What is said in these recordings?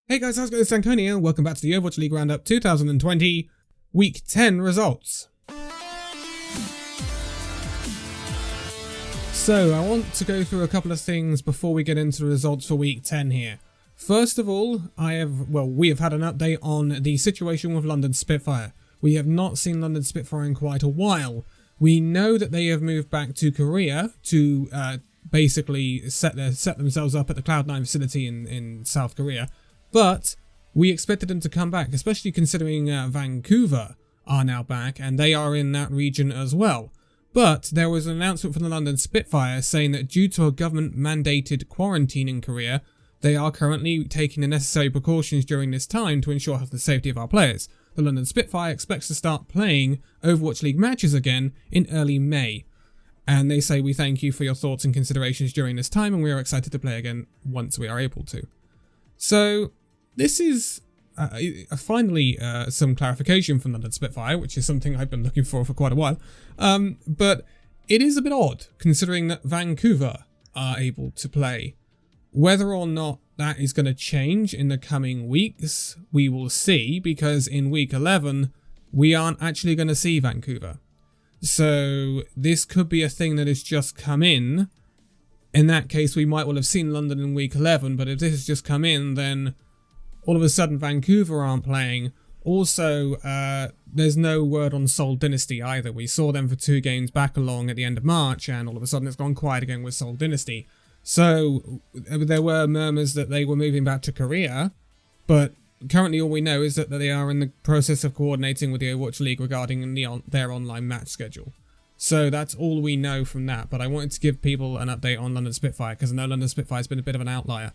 Hey guys, how's it going? It's Danconia. Welcome back to the Overwatch League Roundup 2020 Week 10 results. So, I want to go through a couple of things before we get into the results for Week 10 here. First of all, we have had an update on the situation with London Spitfire. We have not seen London Spitfire in quite a while. We know that they have moved back to Korea to basically set themselves up at the Cloud9 facility in South Korea. But we expected them to come back, especially considering Vancouver are now back and they are in that region as well. But there was an announcement from the London Spitfire saying that due to a government-mandated quarantine in Korea, they are currently taking the necessary precautions during this time to ensure the safety of our players. The London Spitfire expects to start playing Overwatch League matches again in early May. And they say, we thank you for your thoughts and considerations during this time and we are excited to play again once we are able to. So, this is finally some clarification from London Spitfire, which is something I've been looking for quite a while. But it is a bit odd, considering that Vancouver are able to play. Whether or not that is going to change in the coming weeks, we will see, because in Week 11, we aren't actually going to see Vancouver. So, this could be a thing that has just come in. In that case, we might well have seen London in Week 11, but if this has just come in, then all of a sudden Vancouver aren't playing. Also, there's no word on Seoul Dynasty either. We saw them for 2 games back along at the end of March, and all of a sudden it's gone quiet again with Seoul Dynasty. So, there were murmurs that they were moving back to Korea, but currently all we know is that they are in the process of coordinating with the Overwatch League regarding their online match schedule. So that's all we know from that, but I wanted to give people an update on London Spitfire, because I know London Spitfire has been a bit of an outlier.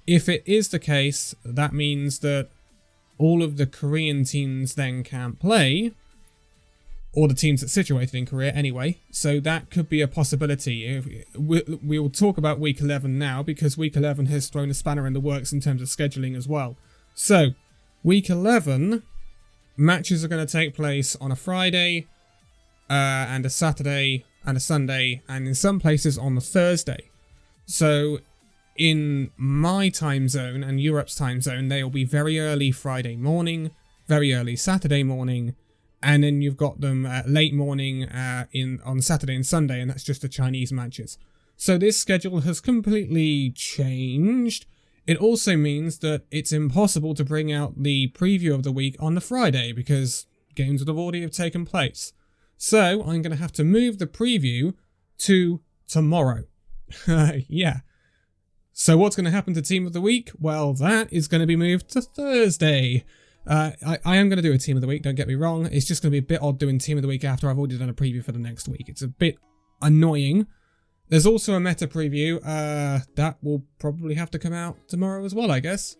If it is the case, that means that all of the Korean teams then can't play, or the teams that are situated in Korea anyway, so that could be a possibility. We will talk about Week 11 now, because Week 11 has thrown a spanner in the works in terms of scheduling as well. So, Week 11, matches are going to take place on a Friday, and a Saturday, and a Sunday, and in some places on a Thursday. So, in my time zone and Europe's time zone, they'll be very early Friday morning, very early Saturday morning, and then you've got them late morning on Saturday and Sunday, and that's just the Chinese matches. So this schedule has completely changed. It also means that it's impossible to bring out the preview of the week on the Friday, because games would have already taken place. So I'm going to have to move the preview to tomorrow. Yeah. So what's going to happen to Team of the Week? Well, that is going to be moved to Thursday. I am going to do a Team of the Week, don't get me wrong. It's just going to be a bit odd doing Team of the Week after I've already done a preview for the next week. It's a bit annoying. There's also a meta preview. That will probably have to come out tomorrow as well, I guess.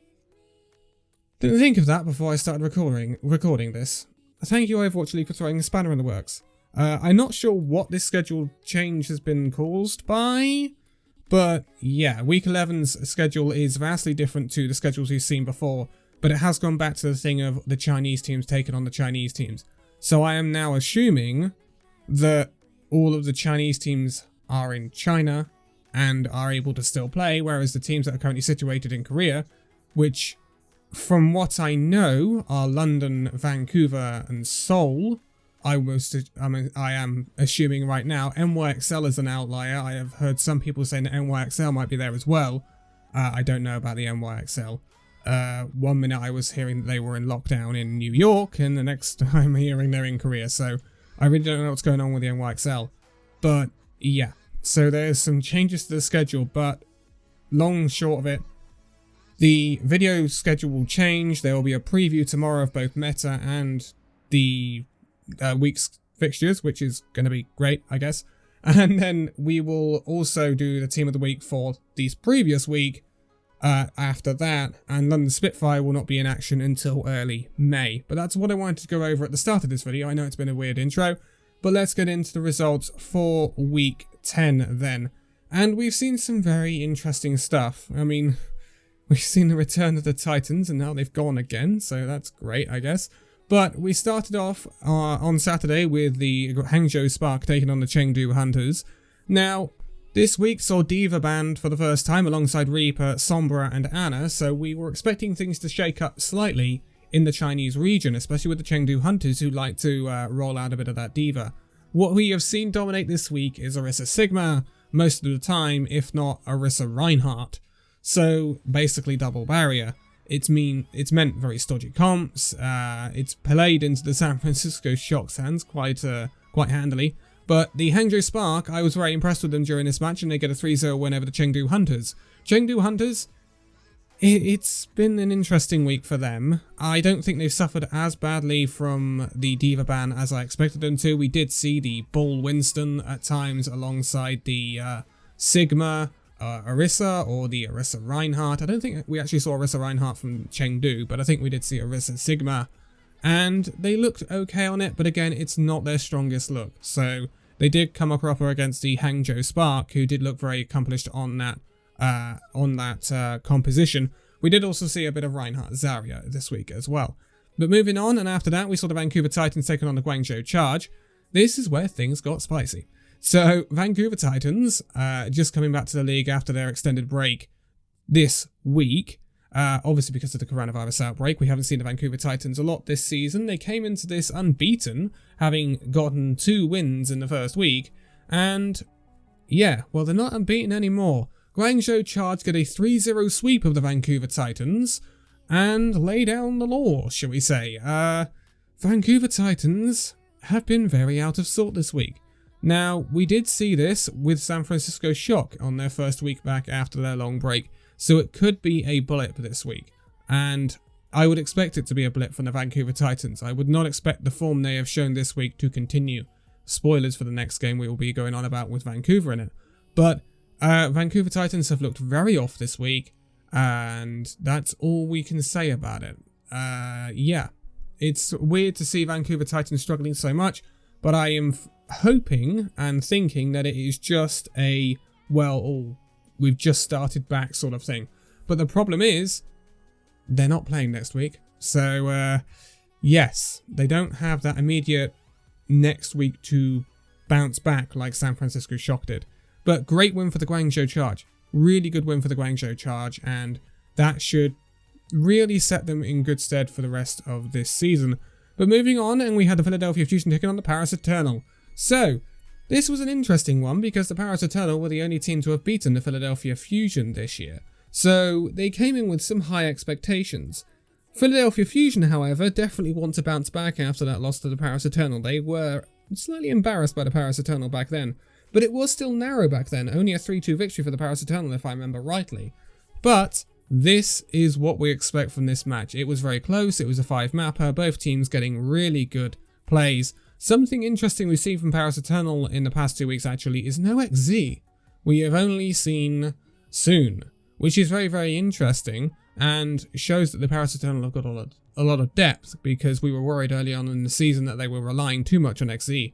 Didn't think of that before I started recording this. Thank you, Overwatch League, for throwing a spanner in the works. I'm not sure what this schedule change has been caused by, but yeah, Week 11's schedule is vastly different to the schedules we've seen before, but it has gone back to the thing of the Chinese teams taking on the Chinese teams. So I am now assuming that all of the Chinese teams are in China and are able to still play, whereas the teams that are currently situated in Korea, which from what I know are London, Vancouver and Seoul, I am assuming right now NYXL is an outlier. I have heard some people saying that NYXL might be there as well. I don't know about the NYXL. 1 minute I was hearing that they were in lockdown in New York, and the next I'm hearing they're in Korea, so I really don't know what's going on with the NYXL. But yeah, so there's some changes to the schedule, but long and short of it, the video schedule will change. There will be a preview tomorrow of both meta and the week's fixtures, which is going to be great, I guess. And then we will also do the Team of the Week for this previous week after that, and London Spitfire will not be in action until early May. But that's what I wanted to go over at the start of this video. I know it's been a weird intro, but let's get into the results for Week 10 then. And we've seen some very interesting stuff. I mean, we've seen the return of the Titans, and now they've gone again, so that's great, I guess. But we started off on Saturday with the Hangzhou Spark taking on the Chengdu Hunters. Now, This week saw D.Va banned for the first time alongside Reaper, Sombra and Ana, so we were expecting things to shake up slightly in the Chinese region, especially with the Chengdu Hunters who like to roll out a bit of that D.Va. What we have seen dominate this week is Orisa Sigma most of the time, if not Orisa Reinhardt. So basically double barrier. It's meant very stodgy comps. It's played into the San Francisco Shock's hands quite handily. But the Hangzhou Spark, I was very impressed with them during this match, and they get a 3-0 win over the Chengdu Hunters. Chengdu Hunters, it's been an interesting week for them. I don't think they've suffered as badly from the D.Va ban as I expected them to. We did see the Bull Winston at times alongside the Sigma Orisa or the Orisa Reinhardt. I don't think we actually saw Orisa Reinhardt from Chengdu, but I think we did see Orisa Sigma. And they looked okay on it, but again, it's not their strongest look. So they did come up proper against the Hangzhou Spark, who did look very accomplished on that composition. We did also see a bit of Reinhardt Zarya this week as well. But moving on, and after that, we saw the Vancouver Titans taking on the Guangzhou Charge. This is where things got spicy. So Vancouver Titans, just coming back to the league after their extended break this week. Obviously because of the coronavirus outbreak, we haven't seen the Vancouver Titans a lot this season. They came into this unbeaten, having gotten 2 wins in the first week. And yeah, well, they're not unbeaten anymore. Guangzhou Charge get a 3-0 sweep of the Vancouver Titans and lay down the law, shall we say. Vancouver Titans have been very out of sort this week. Now, we did see this with San Francisco Shock on their first week back after their long break, so it could be a blip this week. And I would expect it to be a blip from the Vancouver Titans. I would not expect the form they have shown this week to continue. Spoilers for the next game we will be going on about with Vancouver in it. But Vancouver Titans have looked very off this week, and that's all we can say about it. Yeah, it's weird to see Vancouver Titans struggling so much, but I am hoping and thinking that it is just a, well, we've just started back sort of thing. But the problem is, they're not playing next week. So, yes, they don't have that immediate next week to bounce back like San Francisco Shock did. But great win for the Guangzhou Charge. Really good win for the Guangzhou Charge, and that should really set them in good stead for the rest of this season. But moving on, and we had the Philadelphia Fusion taking on the Paris Eternal. So, this was an interesting one because the Paris Eternal were the only team to have beaten the Philadelphia Fusion this year. So, they came in with some high expectations. Philadelphia Fusion, however, definitely want to bounce back after that loss to the Paris Eternal. They were slightly embarrassed by the Paris Eternal back then. But it was still narrow back then, only a 3-2 victory for the Paris Eternal if I remember rightly. But this is what we expect from this match. It was very close, it was a 5-mapper, both teams getting really good plays. Something interesting we've seen from Paris Eternal in the past 2 weeks actually is no XZ. We have only seen Soon, which is very, very interesting and shows that the Paris Eternal have got a lot of depth, because we were worried early on in the season that they were relying too much on XZ.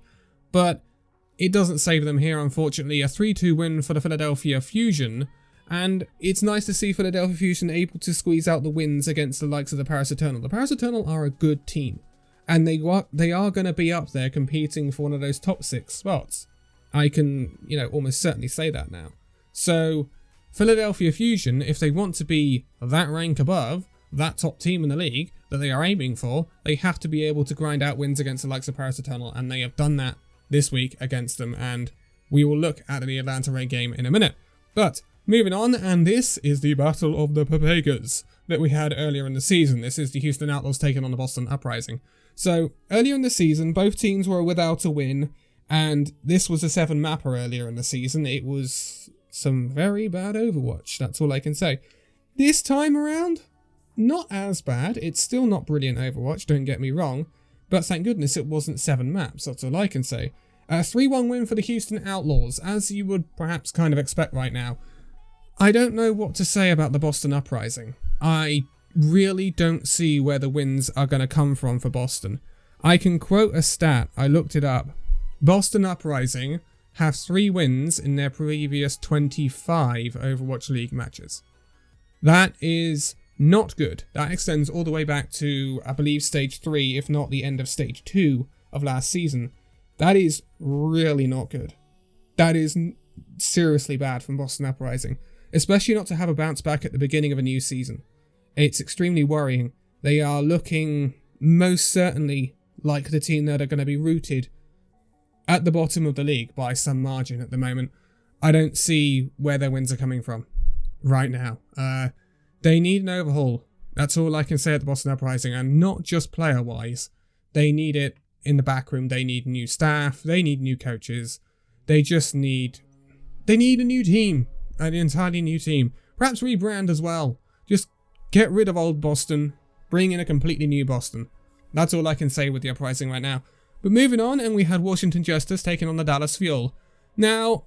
But it doesn't save them here, unfortunately. A 3-2 win for the Philadelphia Fusion, and it's nice to see Philadelphia Fusion able to squeeze out the wins against the likes of the Paris Eternal. The Paris Eternal are a good team, and they are going to be up there competing for one of those top 6 spots. I can, almost certainly say that now. So, Philadelphia Fusion, if they want to be that rank above, that top team in the league that they are aiming for, they have to be able to grind out wins against the likes of Paris Eternal, and they have done that this week against them, and we will look at the Atlanta Ray game in a minute. But moving on, and this is the Battle of the Papegas that we had earlier in the season. This is the Houston Outlaws taking on the Boston Uprising. So earlier in the season, both teams were without a win, and this was a 7-mapper earlier in the season. It was some very bad Overwatch, that's all I can say. This time around, not as bad. It's still not brilliant Overwatch, don't get me wrong, but thank goodness it wasn't 7 maps, that's all I can say. A 3-1 win for the Houston Outlaws, as you would perhaps kind of expect right now. I don't know what to say about the Boston Uprising. I really don't see where the wins are going to come from for Boston. I can quote a stat, I looked it up. Boston Uprising have 3 wins in their previous 25 Overwatch League matches. That is not good. That extends all the way back to, I believe, Stage 3, if not the end of Stage 2 of last season. That is really not good. That is seriously bad from Boston Uprising, especially not to have a bounce back at the beginning of a new season. It's extremely worrying. They are looking most certainly like the team that are going to be rooted at the bottom of the league by some margin at the moment. I don't see where their wins are coming from right now. They need an overhaul. That's all I can say at the Boston Uprising, and not just player-wise. They need it in the back room. They need new staff. They need new coaches. They need a new team, an entirely new team. Perhaps rebrand as well. Just get rid of old Boston, bring in a completely new Boston. That's all I can say with the Uprising right now. But moving on, and we had Washington Justice taking on the Dallas Fuel. Now,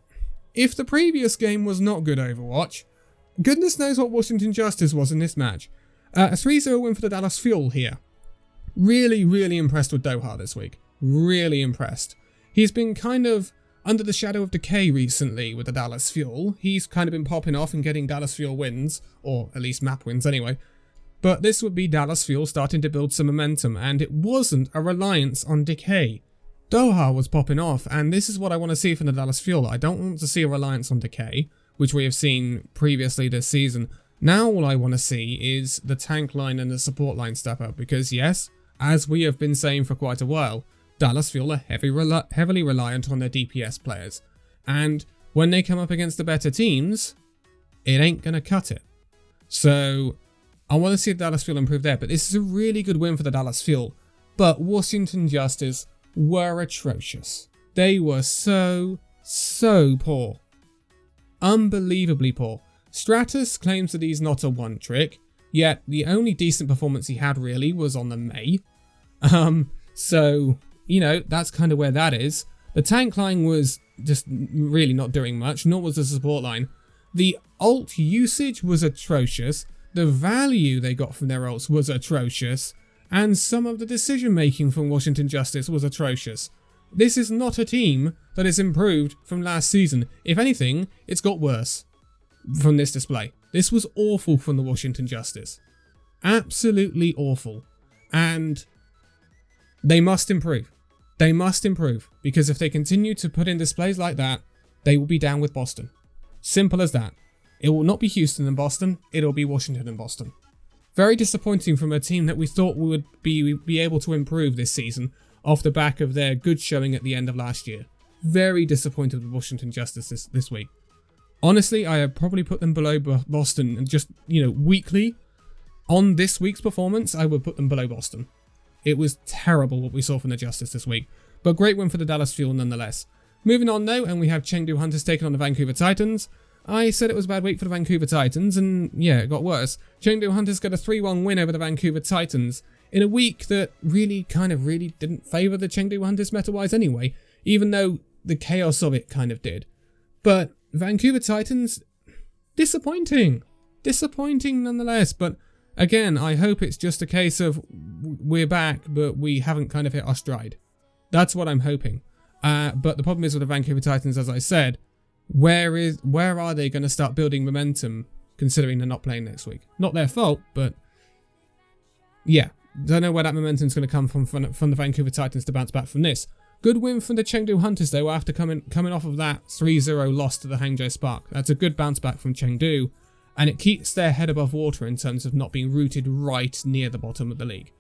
if the previous game was not good Overwatch, goodness knows what Washington Justice was in this match. A 3-0 win for the Dallas Fuel here. Really, really impressed with Doha this week. Really impressed. He's been kind of under the shadow of decay recently with the Dallas Fuel. He's kind of been popping off and getting Dallas Fuel wins, or at least map wins anyway. But this would be Dallas Fuel starting to build some momentum, and it wasn't a reliance on decay. Doha was popping off, and this is what I want to see from the Dallas Fuel. I don't want to see a reliance on decay, which we have seen previously this season. Now all I want to see is the tank line and the support line step up, because yes, as we have been saying for quite a while, Dallas Fuel are heavily reliant on their DPS players, and when they come up against the better teams, it ain't going to cut it. So I want to see the Dallas Fuel improve there, but this is a really good win for the Dallas Fuel. But Washington Justice were atrocious. They were so poor. Unbelievably poor. Stratus claims that he's not a one trick, yet the only decent performance he had really was on the May. So, you know, that's kind of where that is. The tank line was just really not doing much, nor was the support line. The ult usage was atrocious. The value they got from their ults was atrocious. And some of the decision making from Washington Justice was atrocious. This is not a team that has improved from last season. If anything, it's got worse from this display. This was awful from the Washington Justice. Absolutely awful. And they must improve. They must improve, because if they continue to put in displays like that, they will be down with Boston. Simple as that. It will not be Houston and Boston, it'll be Washington and Boston. Very disappointing from a team that we thought would be able to improve this season off the back of their good showing at the end of last year. Very disappointed with Washington Justice this week. Honestly, I have probably put them below Boston, and just, you know, weekly, on this week's performance, I would put them below Boston. It was terrible what we saw from the Justice this week, but great win for the Dallas Fuel nonetheless. Moving on though, and we have Chengdu Hunters taking on the Vancouver Titans. I said it was a bad week for the Vancouver Titans, and yeah, it got worse. Chengdu Hunters got a 3-1 win over the Vancouver Titans in a week that really didn't favour the Chengdu Hunters meta-wise anyway, even though the chaos of it kind of did. But Vancouver Titans, disappointing nonetheless, but again, I hope it's just a case of we're back, but we haven't kind of hit our stride. That's what I'm hoping. But the problem is with the Vancouver Titans, as I said, where are they going to start building momentum, considering they're not playing next week? Not their fault, but yeah, don't know where that momentum's going to come from the Vancouver Titans to bounce back from this. Good win from the Chengdu Hunters though, after coming off of that 3-0 loss to the Hangzhou Spark. That's a good bounce back from Chengdu, and it keeps their head above water in terms of not being rooted right near the bottom of the league.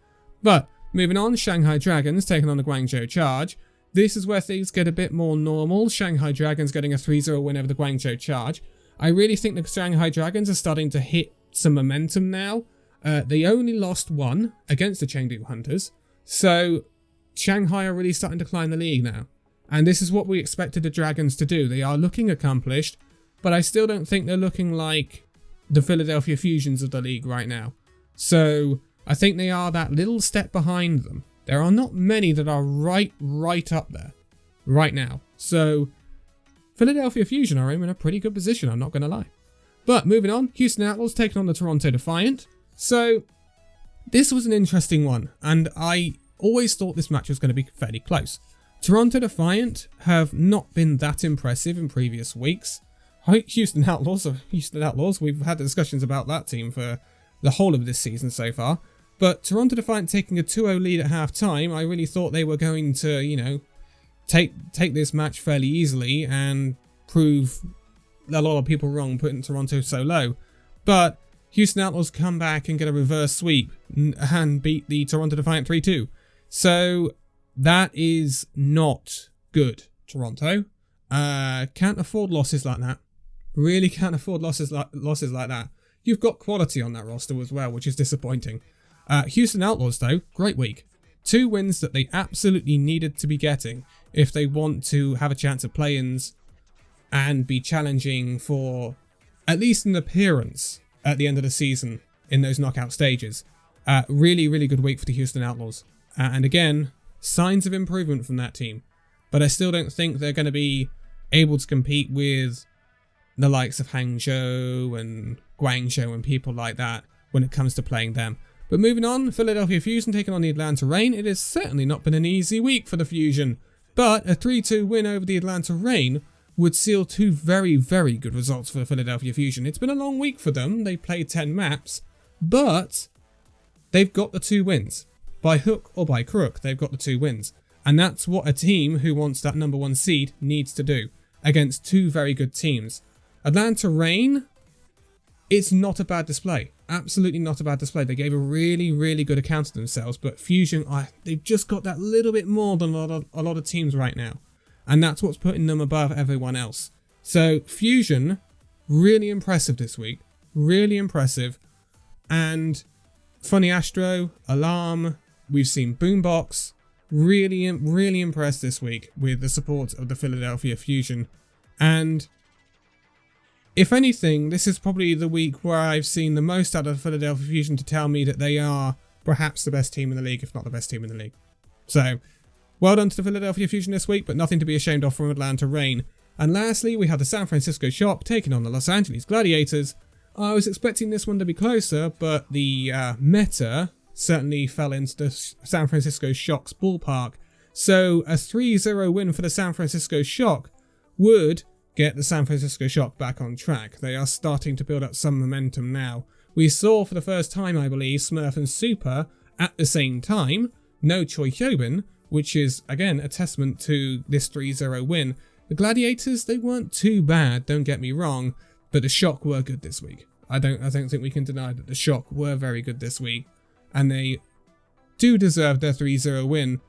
But moving on, Shanghai Dragons taking on the Guangzhou Charge. This is where things get a bit more normal. Shanghai Dragons getting a 3-0 win over the Guangzhou Charge. I really think the Shanghai Dragons are starting to hit some momentum now. They only lost one against the Chengdu Hunters, so Shanghai are really starting to climb the league now. And this is what we expected the Dragons to do. They are looking accomplished, but I still don't think they're looking like the Philadelphia Fusions of the league right now. So I think they are that little step behind them. There are not many that are right up there right now. So Philadelphia Fusion are in a pretty good position, I'm not going to lie. But moving on, Houston Outlaws taking on the Toronto Defiant. So this was an interesting one, and I always thought this match was going to be fairly close. Toronto Defiant have not been that impressive in previous weeks. Houston Outlaws, we've had discussions about that team for the whole of this season so far. But Toronto Defiant taking a 2-0 lead at half time, I really thought they were going to, you know, take this match fairly easily and prove a lot of people wrong putting Toronto so low. But Houston Outlaws come back and get a reverse sweep and beat the Toronto Defiant 3-2. So that is not good, Toronto. Can't afford losses like that. Really can't afford losses like that. You've got quality on that roster as well, which is disappointing. Houston Outlaws, though, great week. 2 wins that they absolutely needed to be getting if they want to have a chance at play-ins and be challenging for at least an appearance at the end of the season in those knockout stages. Really, really good week for the Houston Outlaws. And again, signs of improvement from that team. But I still don't think they're going to be able to compete with the likes of Hangzhou and Guangzhou and people like that when it comes to playing them. But moving on, Philadelphia Fusion taking on the Atlanta Reign. It has certainly not been an easy week for the Fusion, but a 3-2 win over the Atlanta Reign would seal 2 very, very good results for the Philadelphia Fusion. It's been a long week for them. They played 10 maps, but they've got the 2 wins. By hook or by crook, they've got the 2 wins. And that's what a team who wants that number 1 seed needs to do against 2 very good teams. Atlanta Reign, it's not a bad display. Absolutely not a bad display. They gave a really, really good account of themselves, but Fusion, they've just got that little bit more than a lot of teams right now. And that's what's putting them above everyone else. So Fusion, really impressive this week. Really impressive. And Funny Astro, Alarm, we've seen Boombox. Really, really impressed this week with the support of the Philadelphia Fusion. And if anything, this is probably the week where I've seen the most out of the Philadelphia Fusion to tell me that they are perhaps the best team in the league, if not the best team in the league. So, well done to the Philadelphia Fusion this week, but nothing to be ashamed of from Atlanta Reign. And lastly, we have the San Francisco Shock taking on the Los Angeles Gladiators. I was expecting this one to be closer, but the meta certainly fell into the San Francisco Shock's ballpark. So a 3-0 win for the San Francisco Shock would get the San Francisco Shock back on track. They are starting to build up some momentum now. We saw for the first time, I believe, Smurf and Super at the same time. No Choi Hyobin, which is, again, a testament to this 3-0 win. The Gladiators, they weren't too bad, don't get me wrong, but the Shock were good this week. I don't think we can deny that the Shock were very good this week, and they do deserve their 3-0 win,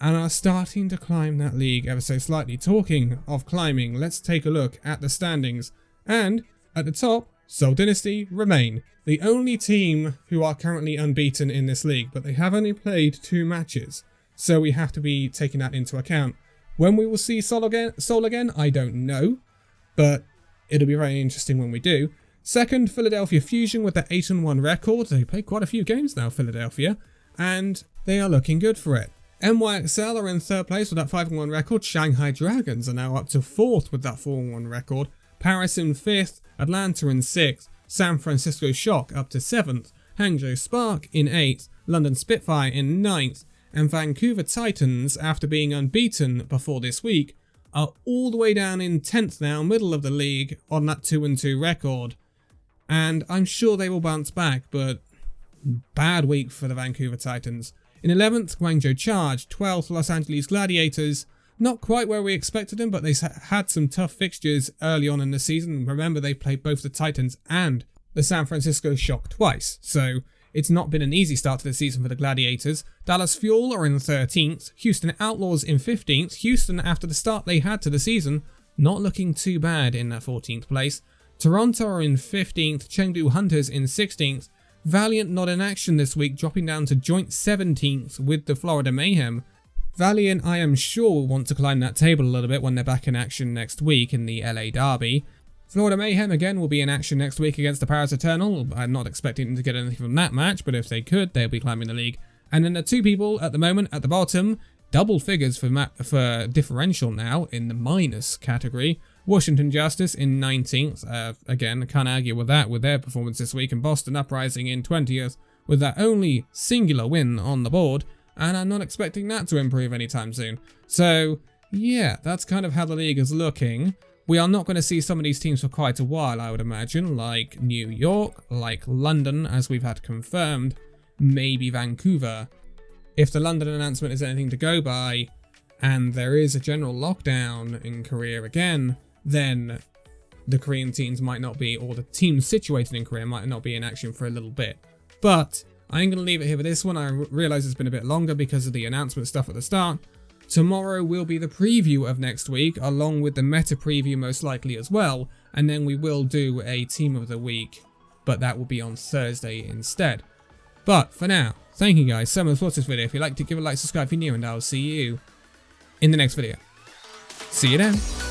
and are starting to climb that league ever so slightly. Talking of climbing, let's take a look at the standings. And at the top, Seoul Dynasty remain the only team who are currently unbeaten in this league, but they have only played 2 matches, so we have to be taking that into account. When we will see Seoul again, I don't know, but it'll be very interesting when we do. Second, Philadelphia Fusion with their 8-1 record. They played quite a few games now, Philadelphia, and they are looking good for it. NYXL are in 3rd place with that 5-1 record. Shanghai Dragons are now up to 4th with that 4-1 record. Paris in 5th, Atlanta in 6th, San Francisco Shock up to 7th, Hangzhou Spark in 8th, London Spitfire in 9th, and Vancouver Titans, after being unbeaten before this week, are all the way down in 10th now, middle of the league, on that 2-2 record. And I'm sure they will bounce back, but bad week for the Vancouver Titans. In 11th, Guangzhou Charge. 12th, Los Angeles Gladiators. Not quite where we expected them, but they had some tough fixtures early on in the season. Remember, they played both the Titans and the San Francisco Shock twice, so it's not been an easy start to the season for the Gladiators. Dallas Fuel are in 13th. Houston Outlaws in 15th. Houston, after the start they had to the season, not looking too bad in that 14th place. Toronto are in 15th. Chengdu Hunters in 16th. Valiant not in action this week, dropping down to joint 17th with the Florida Mayhem. Valiant, I am sure, will want to climb that table a little bit when they're back in action next week in the LA Derby. Florida Mayhem, again, will be in action next week against the Paris Eternal. I'm not expecting them to get anything from that match, but if they could, they'll be climbing the league. And then the 2 people at the moment at the bottom, double figures for differential now in the minus category. Washington Justice in 19th. Again, I can't argue with that with their performance this week. And Boston Uprising in 20th with that only singular win on the board. And I'm not expecting that to improve anytime soon. So, yeah, that's kind of how the league is looking. We are not going to see some of these teams for quite a while, I would imagine, like New York, like London, as we've had confirmed, maybe Vancouver. If the London announcement is anything to go by, and there is a general lockdown in Korea again, then the Korean teams might not be, or the teams situated in Korea might not be in action for a little bit. But I'm going to leave it here for this one. I realize it's been a bit longer because of the announcement stuff at the start. Tomorrow will be the preview of next week, along with the meta preview most likely as well. And then we will do a team of the week, but that will be on Thursday instead. But for now, thank you guys so much for watching this video. If you liked it, give it a like, subscribe if you're new, and I'll see you in the next video. See you then.